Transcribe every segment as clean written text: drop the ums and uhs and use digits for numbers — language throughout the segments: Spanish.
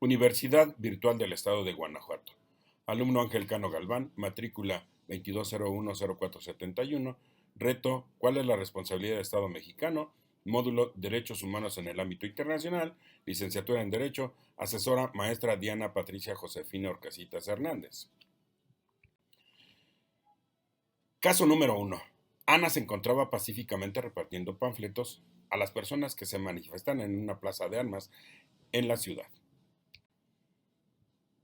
Universidad Virtual del Estado de Guanajuato. Alumno Ángel Cano Galván, matrícula 22010471. Reto: ¿cuál es la responsabilidad del Estado mexicano? Módulo: Derechos Humanos en el ámbito internacional. Licenciatura en Derecho. Asesora: maestra Diana Patricia Josefina Orcasitas Hernández. Caso número 1. Ana se encontraba pacíficamente repartiendo panfletos a las personas que se manifestan en una plaza de armas en la ciudad.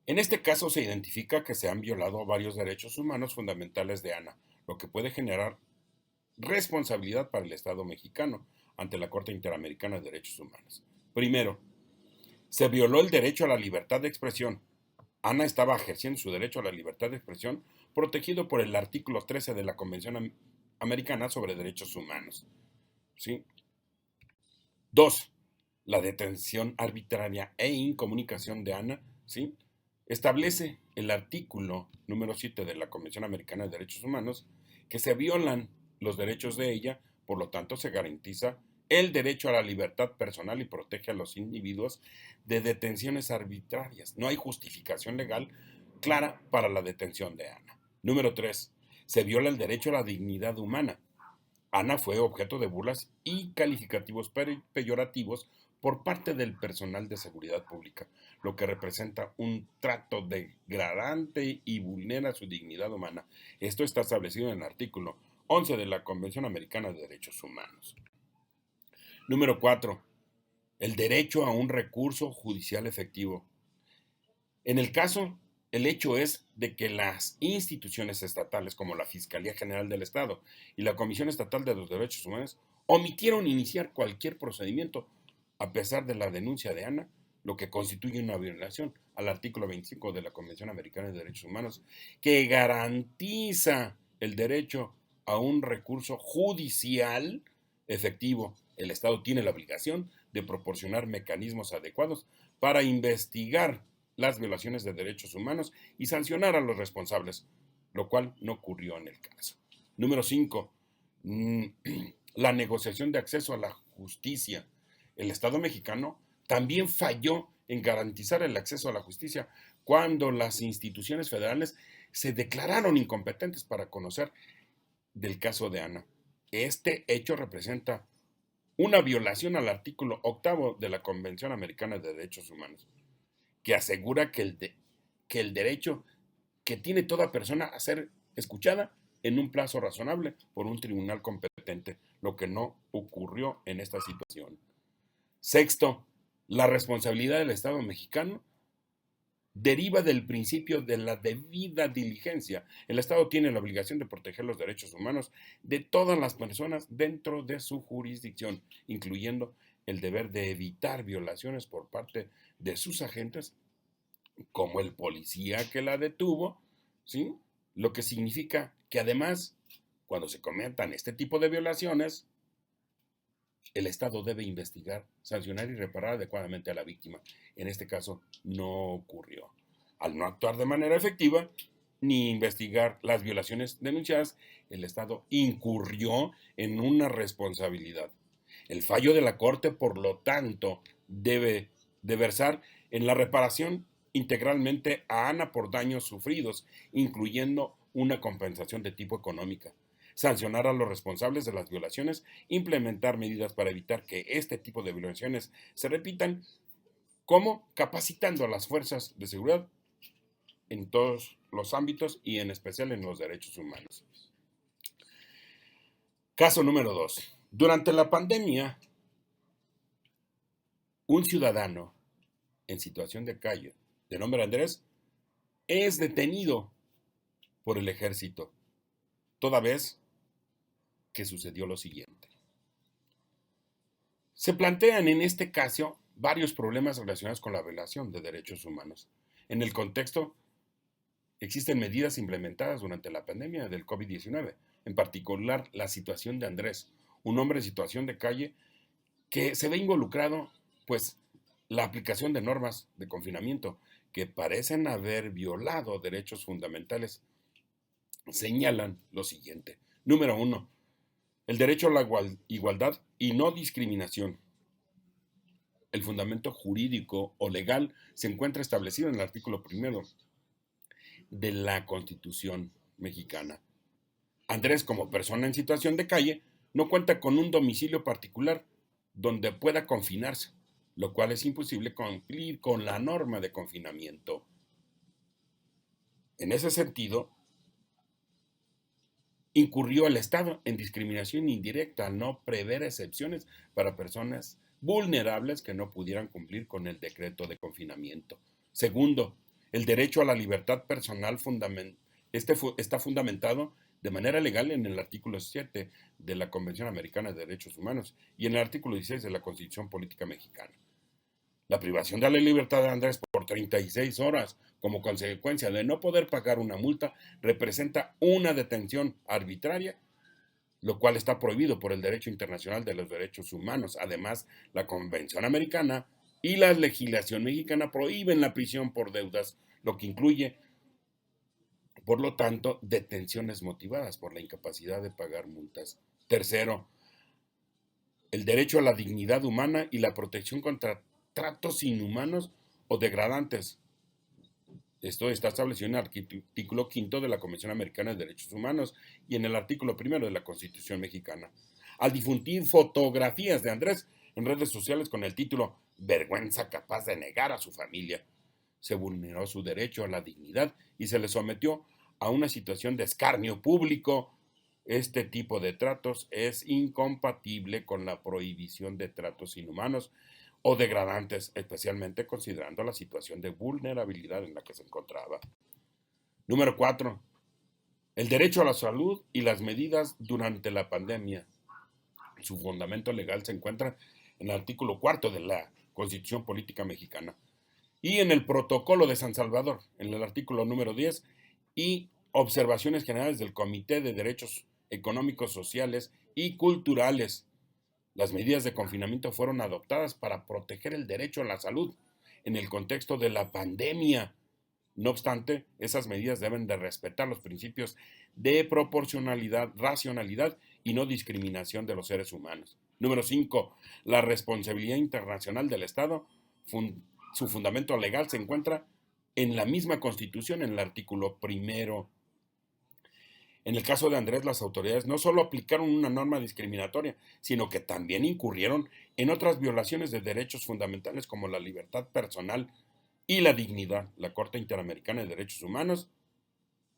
En este caso se identifica que se han violado varios derechos humanos fundamentales de Ana, lo que puede generar responsabilidad para el Estado mexicano ante la Corte Interamericana de Derechos Humanos. Primero, se violó el derecho a la libertad de expresión. Ana estaba ejerciendo su derecho a la libertad de expresión protegido por el artículo 13 de la Convención Americana sobre Derechos Humanos. ¿Sí? 2. La detención arbitraria e incomunicación de Ana, ¿sí?, establece el artículo número 7 de la Convención Americana de Derechos Humanos que se violan los derechos de ella, por lo tanto se garantiza el derecho a la libertad personal y protege a los individuos de detenciones arbitrarias. No hay justificación legal clara para la detención de Ana. Número 3. Se viola el derecho a la dignidad humana. Ana fue objeto de burlas y calificativos peyorativos por parte del personal de seguridad pública, lo que representa un trato degradante y vulnera su dignidad humana. Esto está establecido en el artículo 11 de la Convención Americana de Derechos Humanos. Número 4. El derecho a un recurso judicial efectivo. En el caso, el hecho es de que las instituciones estatales como la Fiscalía General del Estado y la Comisión Estatal de los Derechos Humanos omitieron iniciar cualquier procedimiento a pesar de la denuncia de Ana, lo que constituye una violación al artículo 25 de la Convención Americana de Derechos Humanos, que garantiza el derecho a un recurso judicial efectivo. El Estado tiene la obligación de proporcionar mecanismos adecuados para investigar las violaciones de derechos humanos y sancionar a los responsables, lo cual no ocurrió en el caso. Número 5. La negociación de acceso a la justicia. El Estado mexicano también falló en garantizar el acceso a la justicia cuando las instituciones federales se declararon incompetentes para conocer del caso de Ana. Este hecho representa una violación al artículo 8 de la Convención Americana de Derechos Humanos, que asegura que el derecho que tiene toda persona a ser escuchada en un plazo razonable por un tribunal competente, lo que no ocurrió en esta situación. Sexto, la responsabilidad del Estado mexicano deriva del principio de la debida diligencia. El Estado tiene la obligación de proteger los derechos humanos de todas las personas dentro de su jurisdicción, incluyendo el deber de evitar violaciones por parte de sus agentes, como el policía que la detuvo, ¿sí? Lo que significa que además, cuando se cometan este tipo de violaciones, el Estado debe investigar, sancionar y reparar adecuadamente a la víctima. En este caso, no ocurrió. Al no actuar de manera efectiva, ni investigar las violaciones denunciadas, el Estado incurrió en una responsabilidad. El fallo de la Corte, por lo tanto, debe de versar en la reparación integralmente a Ana por daños sufridos, incluyendo una compensación de tipo económica, sancionar a los responsables de las violaciones, implementar medidas para evitar que este tipo de violaciones se repitan, como capacitando a las fuerzas de seguridad en todos los ámbitos y en especial en los derechos humanos. Caso número 2. Durante la pandemia, un ciudadano en situación de calle, de nombre Andrés, es detenido por el ejército, toda vez que sucedió lo siguiente. Se plantean en este caso varios problemas relacionados con la violación de derechos humanos. En el contexto, existen medidas implementadas durante la pandemia del COVID-19, en particular la situación de Andrés, un hombre en situación de calle que se ve involucrado, pues, la aplicación de normas de confinamiento que parecen haber violado derechos fundamentales. Señalan lo siguiente. Número 1. El derecho a la igualdad y no discriminación. el fundamento jurídico o legal se encuentra establecido en el artículo primero de la Constitución mexicana. Andrés, como persona en situación de calle, no cuenta con un domicilio particular donde pueda confinarse, lo cual es imposible cumplir con la norma de confinamiento. En ese sentido, incurrió el Estado en discriminación indirecta al no prever excepciones para personas vulnerables que no pudieran cumplir con el decreto de confinamiento. Segundo, el derecho a la libertad personal está fundamentado de manera legal en el artículo 7 de la Convención Americana de Derechos Humanos y en el artículo 16 de la Constitución Política Mexicana. La privación de la libertad de Andrés por 36 horas como consecuencia de no poder pagar una multa representa una detención arbitraria, lo cual está prohibido por el derecho internacional de los derechos humanos. Además, la Convención Americana y la legislación mexicana prohíben la prisión por deudas, lo que incluye, por lo tanto, detenciones motivadas por la incapacidad de pagar multas. Tercero, el derecho a la dignidad humana y la protección contra tratos inhumanos o degradantes. Esto está establecido en el artículo 5 de la Convención Americana de Derechos Humanos y en el artículo 1 de la Constitución Mexicana. Al difundir fotografías de Andrés en redes sociales con el título "Vergüenza capaz de negar a su familia", se vulneró su derecho a la dignidad y se le sometió a una situación de escarnio público. Este tipo de tratos es incompatible con la prohibición de tratos inhumanos o degradantes, especialmente considerando la situación de vulnerabilidad en la que se encontraba. Número 4. El derecho a la salud y las medidas durante la pandemia. Su fundamento legal se encuentra en el artículo 4 de la Constitución Política Mexicana y en el Protocolo de San Salvador, en el artículo número 10, y observaciones generales del Comité de Derechos Económicos, Sociales y Culturales. Las medidas de confinamiento fueron adoptadas para proteger el derecho a la salud en el contexto de la pandemia. No obstante, esas medidas deben de respetar los principios de proporcionalidad, racionalidad y no discriminación de los seres humanos. Número 5. La responsabilidad internacional del Estado. Su fundamento legal se encuentra en la misma Constitución, en el artículo primero. En el caso de Andrés, las autoridades no solo aplicaron una norma discriminatoria, sino que también incurrieron en otras violaciones de derechos fundamentales como la libertad personal y la dignidad. La Corte Interamericana de Derechos Humanos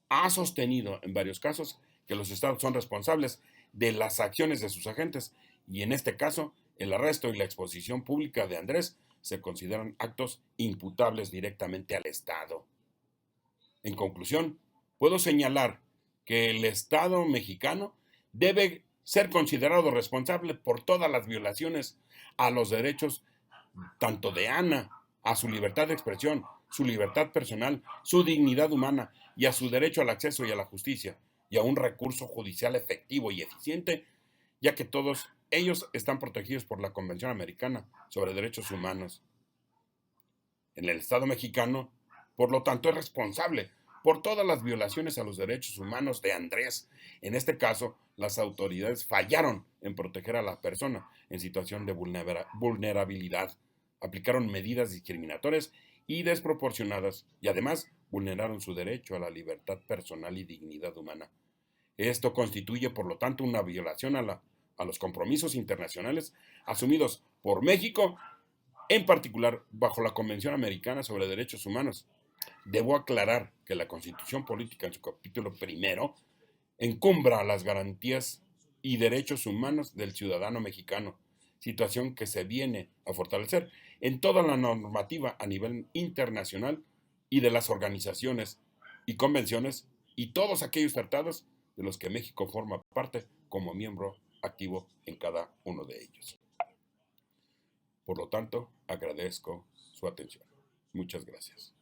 ha sostenido en varios casos que los estados son responsables de las acciones de sus agentes y en este caso el arresto y la exposición pública de Andrés se consideran actos imputables directamente al Estado. En conclusión, puedo señalar que el Estado mexicano debe ser considerado responsable por todas las violaciones a los derechos tanto de Ana, a su libertad de expresión, su libertad personal, su dignidad humana y a su derecho al acceso y a la justicia y a un recurso judicial efectivo y eficiente, ya que todos ellos están protegidos por la Convención Americana sobre Derechos Humanos. En el Estado mexicano, por lo tanto, es responsable por todas las violaciones a los derechos humanos de Andrés. En este caso, las autoridades fallaron en proteger a la persona en situación de vulnerabilidad, aplicaron medidas discriminatorias y desproporcionadas y además vulneraron su derecho a la libertad personal y dignidad humana. Esto constituye, por lo tanto, una violación a los compromisos internacionales asumidos por México, en particular bajo la Convención Americana sobre Derechos Humanos. Debo aclarar que la Constitución Política en su capítulo primero encumbra las garantías y derechos humanos del ciudadano mexicano, situación que se viene a fortalecer en toda la normativa a nivel internacional y de las organizaciones y convenciones y todos aquellos tratados de los que México forma parte como miembro activo en cada uno de ellos. Por lo tanto, agradezco su atención. Muchas gracias.